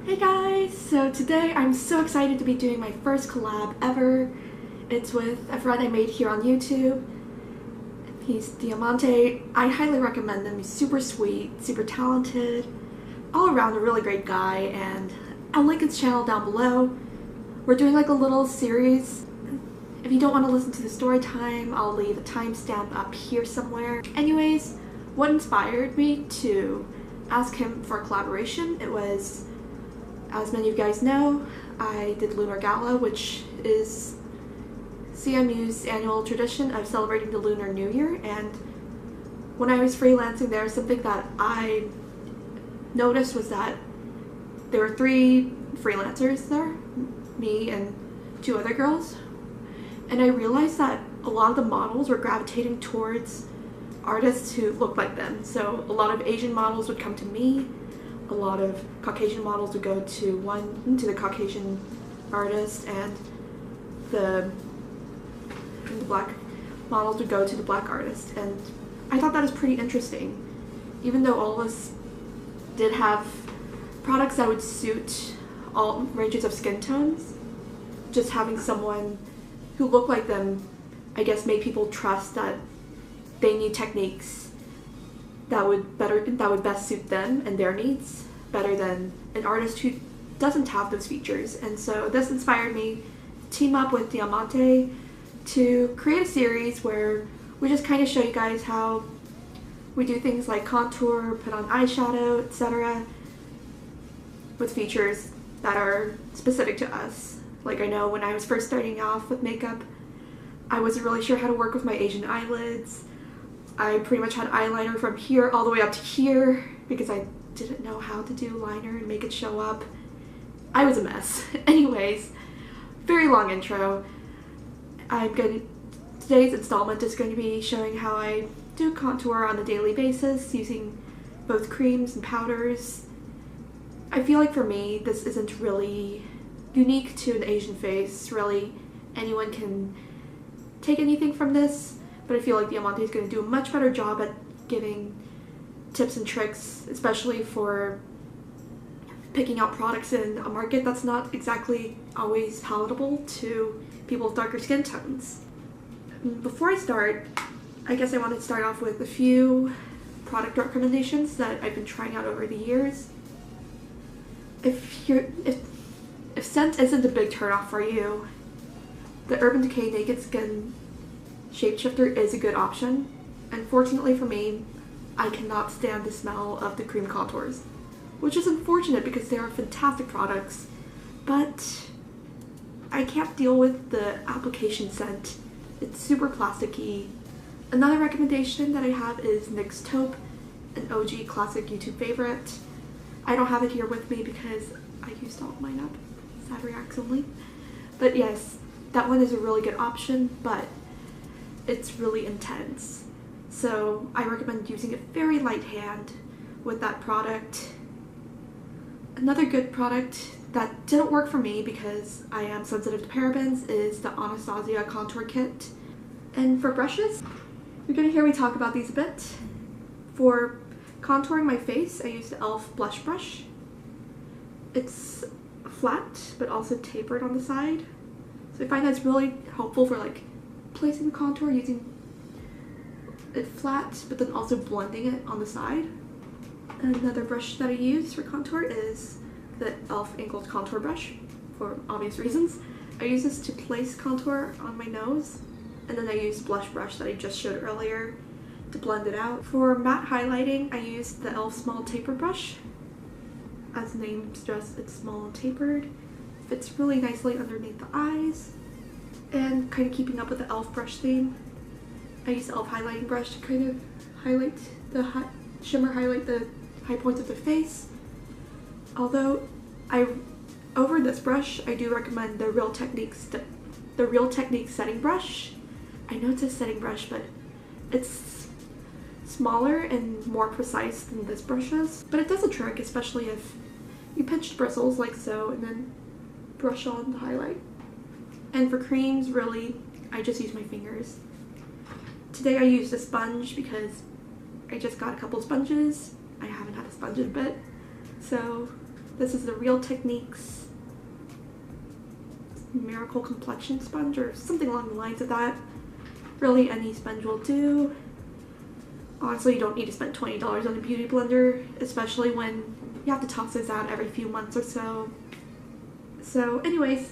Hey guys! So today I'm so excited to be doing my first collab ever. It's with a friend I made here on YouTube. He's Diamante. I highly recommend him. He's super sweet, super talented, all around a really great guy, and I'll link his channel down below. We're doing like a little series. If you don't want to listen to the story time, I'll leave a timestamp up here somewhere. Anyways, what inspired me to ask him for a collaboration? It was, as many of you guys know, I did Lunar Gala, which is CMU's annual tradition of celebrating the Lunar New Year, and when I was freelancing there, something that I noticed was that there were 3 freelancers there, me and 2 other girls, and I realized that a lot of the models were gravitating towards artists who looked like them. So a lot of Asian models would come to me, a lot of Caucasian models would go to the Caucasian artist, and the black models would go to the black artist. And I thought that was pretty interesting. Even though all of us did have products that would suit all ranges of skin tones, just having someone who looked like them, I guess, made people trust that they need techniques that would best suit them and their needs better than an artist who doesn't have those features. And so this inspired me to team up with Diamante to create a series where we just kind of show you guys how we do things like contour, put on eyeshadow, etc. with features that are specific to us. Like, I know when I was first starting off with makeup, I wasn't really sure how to work with my Asian eyelids. I pretty much had eyeliner from here all the way up to here because I didn't know how to do liner and make it show up. I was a mess. Anyways, very long intro. Today's installment is going to be showing how I do contour on a daily basis using both creams and powders. I feel like for me, this isn't really unique to an Asian face. Really, anyone can take anything from this, but I feel like Diamante is going to do a much better job at giving tips and tricks, especially for picking out products in a market that's not exactly always palatable to people with darker skin tones. Before I start, I guess I want to start off with a few product recommendations that I've been trying out over the years. If scent isn't a big turnoff for you, the Urban Decay Naked Skin Shapeshifter is a good option. Unfortunately for me, I cannot stand the smell of the cream contours, which is unfortunate because they are fantastic products, but I can't deal with the application scent. It's super plasticky. Another recommendation that I have is NYX Taupe, an OG classic YouTube favorite. I don't have it here with me because I used all of mine up. Sad reacts only. But yes, that one is a really good option, but it's really intense. So I recommend using a very light hand with that product. Another good product that didn't work for me because I am sensitive to parabens is the Anastasia Contour Kit. And for brushes, you're gonna hear me talk about these a bit. For contouring my face, I use the e.l.f. blush brush. It's flat, but also tapered on the side. So I find that's really helpful for like placing the contour, using it flat, but then also blending it on the side. And another brush that I use for contour is the e.l.f. Angled Contour Brush, for obvious reasons. I use this to place contour on my nose, and then I use blush brush that I just showed earlier to blend it out. For matte highlighting, I use the e.l.f. Small Taper Brush. As the name suggests, it's small and tapered. Fits really nicely underneath the eyes. And kind of keeping up with the e.l.f. brush theme, I use the e.l.f. highlighting brush to kind of highlight the highlight the high points of the face. Although over this brush, I do recommend the Real Techniques setting brush. I know it's a setting brush, but it's smaller and more precise than this brush is. But it does a trick, especially if you pinch the bristles like so and then brush on the highlight. And for creams, really, I just use my fingers. Today I used a sponge because I just got a couple sponges. I haven't had a sponge in a bit. So This is the Real Techniques Miracle Complexion Sponge or something along the lines of that. Really, any sponge will do. Honestly, you don't need to spend $20 on a beauty blender, especially when you have to toss those out every few months or so. So anyways,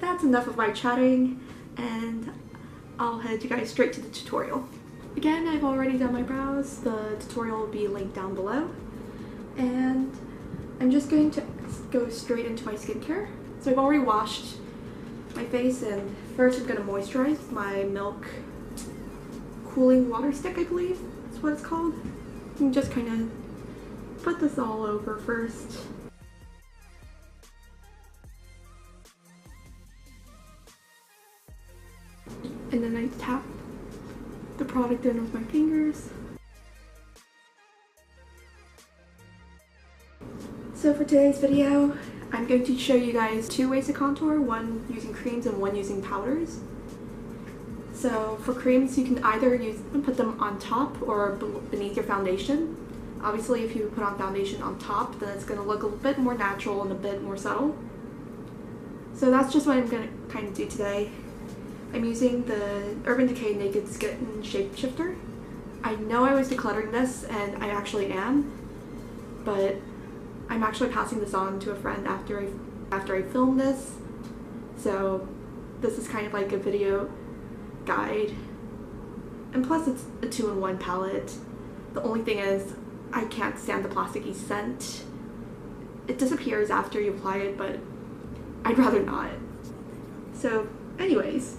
that's enough of my chatting, and I'll head you guys straight to the tutorial. Again, I've already done my brows. The tutorial will be linked down below. And I'm just going to go straight into my skincare. So I've already washed my face, and first I'm going to moisturize with my Milk Cooling Water Stick, I believe that's what it's called. And just kind of put this all over first. And then I tap the product in with my fingers. So for today's video, I'm going to show you guys two ways to contour, one using creams and one using powders. So for creams, you can either put them on top or beneath your foundation. Obviously, if you put on foundation on top, then it's going to look a bit more natural and a bit more subtle. So that's just what I'm going to kind of do today. I'm using the Urban Decay Naked Skin Shapeshifter. I know I was decluttering this, and I actually am, but I'm actually passing this on to a friend after I film this. So this is kind of like a video guide, and plus it's a 2-in-1 palette. The only thing is I can't stand the plasticky scent. It disappears after you apply it, but I'd rather not. So anyways,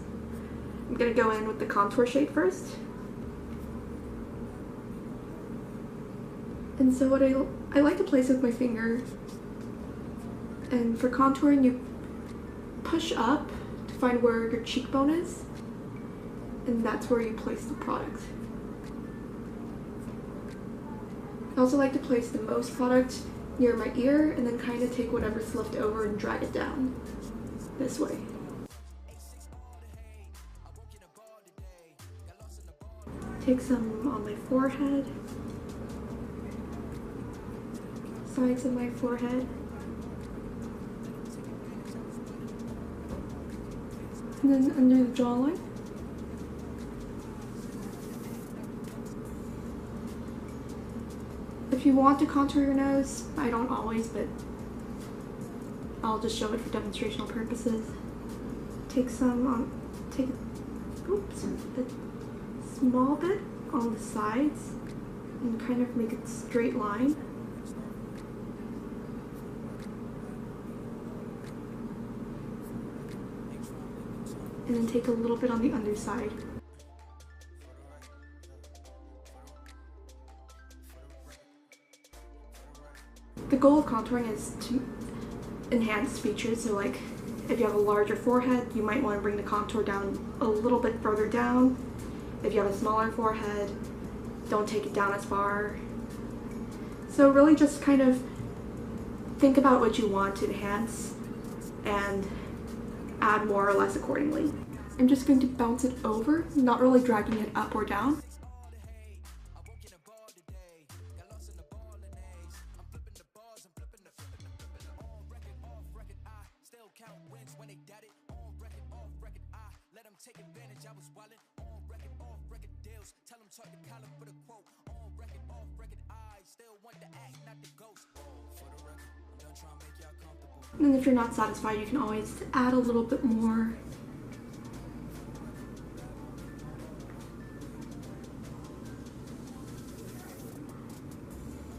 I'm gonna go in with the contour shade first. And so what I like to place with my finger, and for contouring you push up to find where your cheekbone is, and that's where you place the product. I also like to place the most product near my ear and then kind of take whatever's left over and drag it down this way. Take some on my forehead, sides of my forehead, and then under the jawline. If you want to contour your nose, I don't always, but I'll just show it for demonstrational purposes. Take some on, a small bit on the sides and kind of make a straight line. And then take a little bit on the underside. The goal of contouring is to enhance features, so like if you have a larger forehead, you might want to bring the contour down a little bit further down. If you have a smaller forehead, don't take it down as far. So really just kind of think about what you want to enhance and add more or less accordingly. I'm just going to bounce it over, not really dragging it up or down. And then if you're not satisfied, you can always add a little bit more.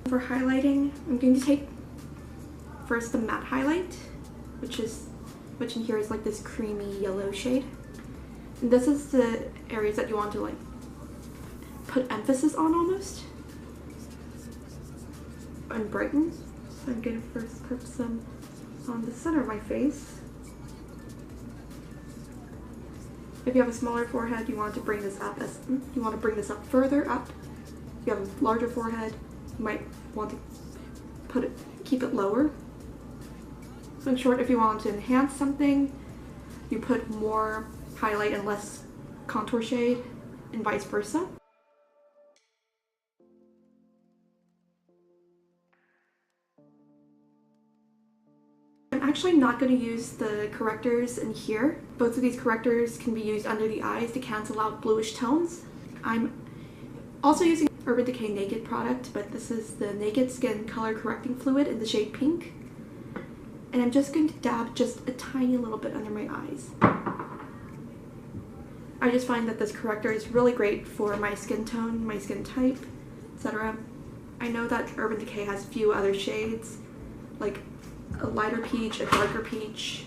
For highlighting, I'm going to take first the matte highlight, which in here is like this creamy yellow shade. And this is the areas that you want to like put emphasis on almost and brighten. So I'm going to first put some on the center of my face. If you have a smaller forehead, you want to bring this up further up. If you have a larger forehead, you might want to keep it lower. So in short, if you want to enhance something, you put more highlight and less contour shade, and vice versa. actually not going to use the correctors in here. Both of these correctors can be used under the eyes to cancel out bluish tones. I'm also using Urban Decay Naked product, but this is the Naked Skin Color Correcting Fluid in the shade Pink. And I'm just going to dab just a tiny little bit under my eyes. I just find that this corrector is really great for my skin tone, my skin type, etc. I know that Urban Decay has a few other shades, like a lighter peach, a darker peach.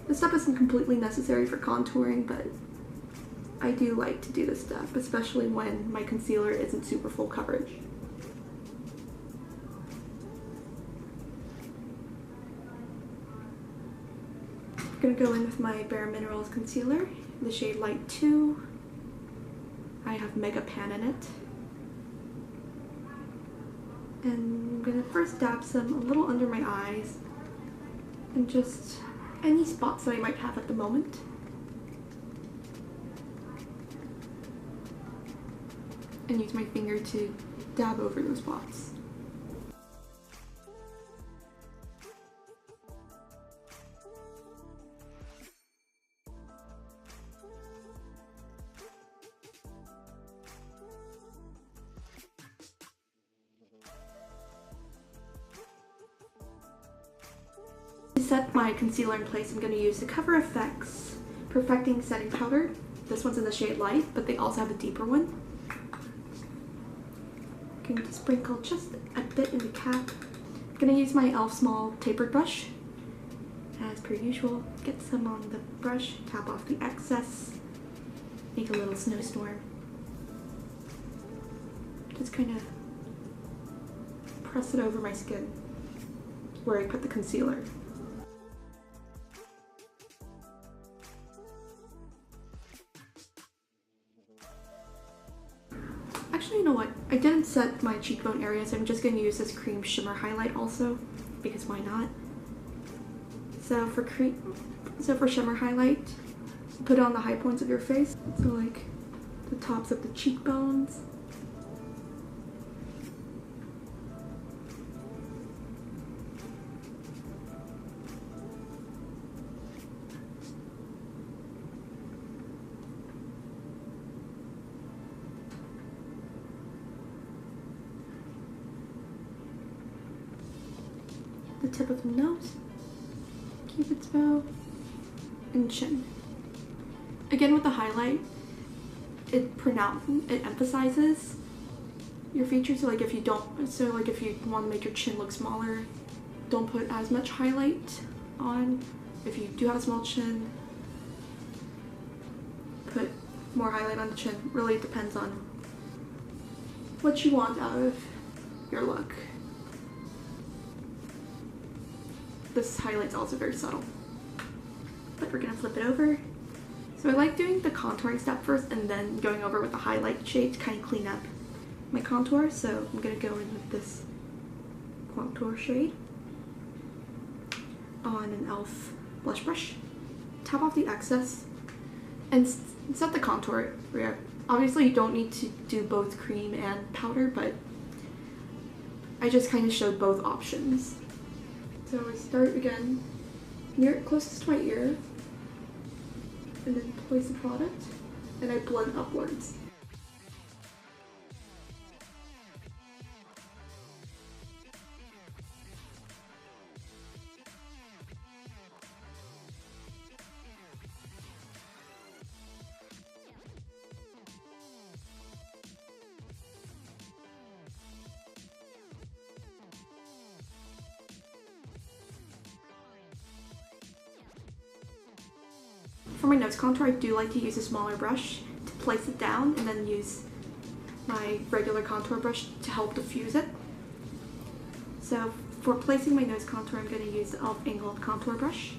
This stuff isn't completely necessary for contouring, but I do like to do this stuff, especially when my concealer isn't super full coverage. I'm gonna go in with my Bare Minerals concealer in the shade Light 2. I have Mega Pan in it. And I'm gonna first dab some a little under my eyes and just any spots that I might have at the moment. And use my finger to dab over those spots. To set my concealer in place, I'm going to use the Cover FX Perfecting Setting Powder. This one's in the shade Light, but they also have a deeper one. I'm going to sprinkle just a bit in the cap. I'm going to use my e.l.f. small tapered brush. As per usual, get some on the brush, tap off the excess, make a little snowstorm. Just kind of press it over my skin where I put the concealer. Actually, you know what? I didn't set my cheekbone area, so I'm just going to use this cream shimmer highlight also, because why not? So for shimmer highlight, put it on the high points of your face, so like the tops of the cheekbones. The tip of the nose, Cupid's bow, and chin. Again with the highlight, it emphasizes your features. So like if you want to make your chin look smaller, don't put as much highlight on. If you do have a small chin, put more highlight on the chin. Really depends on what you want out of your look. This highlight's also very subtle, but we're gonna flip it over. So I like doing the contouring step first and then going over with the highlight shade to kind of clean up my contour. So I'm gonna go in with this contour shade on an e.l.f. blush brush, tap off the excess, and set the contour. Obviously you don't need to do both cream and powder, but I just kind of showed both options. So I start again closest to my ear, and then place the product, and I blend upwards. For my nose contour, I do like to use a smaller brush to place it down and then use my regular contour brush to help diffuse it. So for placing my nose contour, I'm going to use the e.l.f. angled contour brush,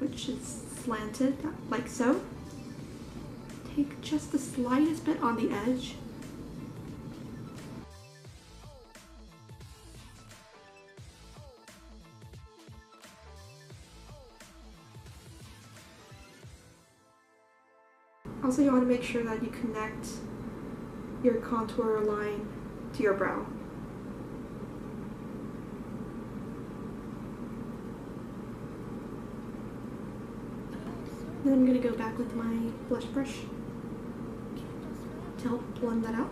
which is slanted like so. Take just the slightest bit on the edge. Also, you want to make sure that you connect your contour line to your brow. Then I'm going to go back with my blush brush to help blend that out.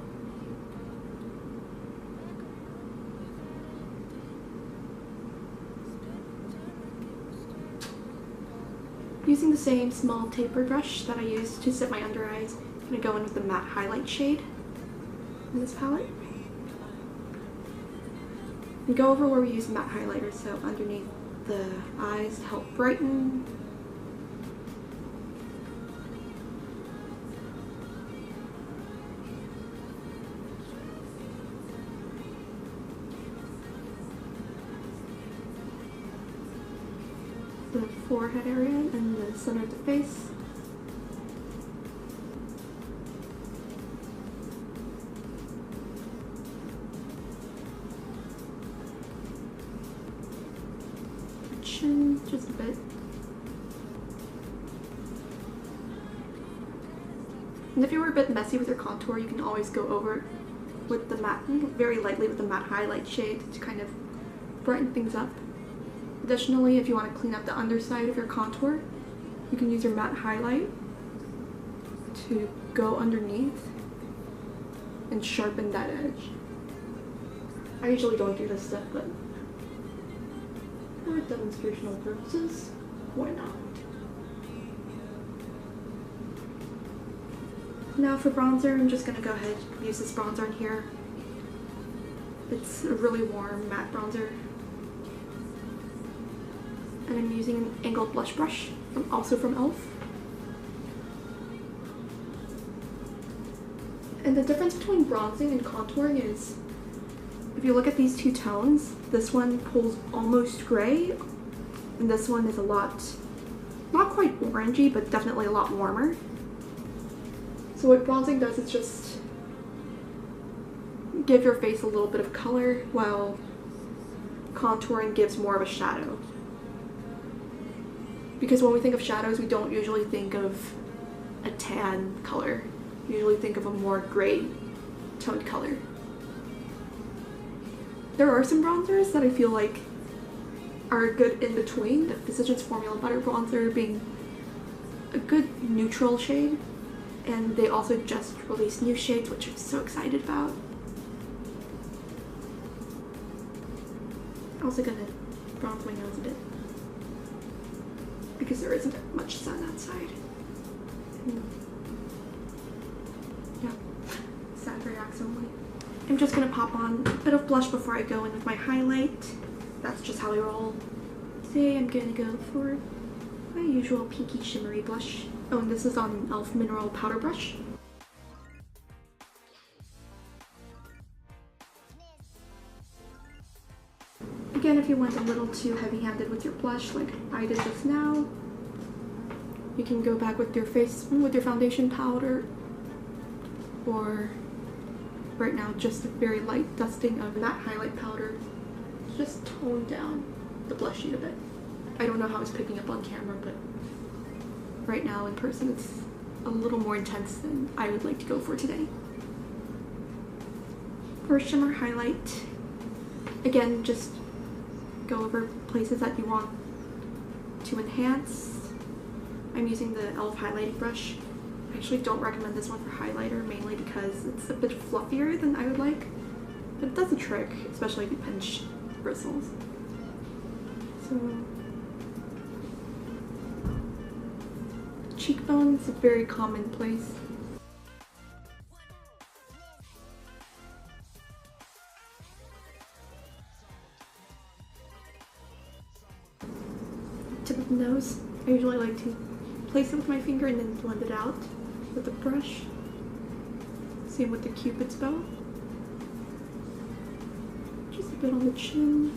Using the same small tapered brush that I used to set my under eyes, I'm going to go in with the matte highlight shade in this palette. And go over where we use matte highlighter, so underneath the eyes to help brighten. The forehead area and the center of the face. Chin, just a bit. And if you were a bit messy with your contour, you can always go over with the matte, very lightly with the matte highlight shade to kind of brighten things up. Additionally, if you want to clean up the underside of your contour, you can use your matte highlight to go underneath and sharpen that edge. I usually don't do this step, but for demonstrational purposes, why not? Now for bronzer, I'm just going to go ahead and use this bronzer in here. It's a really warm matte bronzer. And I'm using an angled blush brush, also from e.l.f. And the difference between bronzing and contouring is, if you look at these two tones, this one pulls almost gray, and this one is a lot, not quite orangey, but definitely a lot warmer. So what bronzing does is just give your face a little bit of color, while contouring gives more of a shadow. Because when we think of shadows, we don't usually think of a tan color. We usually think of a more gray toned color. There are some bronzers that I feel like are a good in between, the Physicians Formula Butter Bronzer being a good neutral shade, and they also just released new shades, which I'm so excited about. I'm also gonna bronze my nose a bit, because there isn't much sun outside. Yeah, sad reacts only. I'm just gonna pop on a bit of blush before I go in with my highlight. That's just how I roll. Today I'm gonna go for my usual pinky shimmery blush. Oh, and this is on an e.l.f. Mineral Powder Brush. Again, if you went a little too heavy-handed with your blush, like I did just now, you can go back with your foundation powder, or right now just a very light dusting of matte highlight powder. Just tone down the blush sheet a bit. I don't know how it's picking up on camera, but right now in person it's a little more intense than I would like to go for today. For shimmer highlight, again, just go over places that you want to enhance. I'm using the e.l.f. highlighting brush. I actually don't recommend this one for highlighter, mainly because it's a bit fluffier than I would like, but it does the trick, especially if you pinch bristles. So, cheekbone is a very common place. Tip of the nose, I usually like to place it with my finger and then blend it out with a brush. Same with the Cupid's bow. Just a bit on the chin.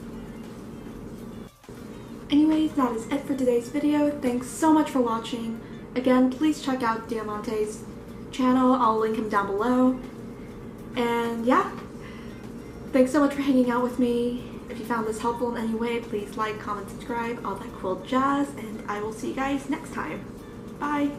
Anyways, that is it for today's video. Thanks so much for watching. Again, please check out Diamante's channel. I'll link him down below. And yeah, thanks so much for hanging out with me. If you found this helpful in any way, please like, comment, subscribe, all that cool jazz, and I will see you guys next time. Bye!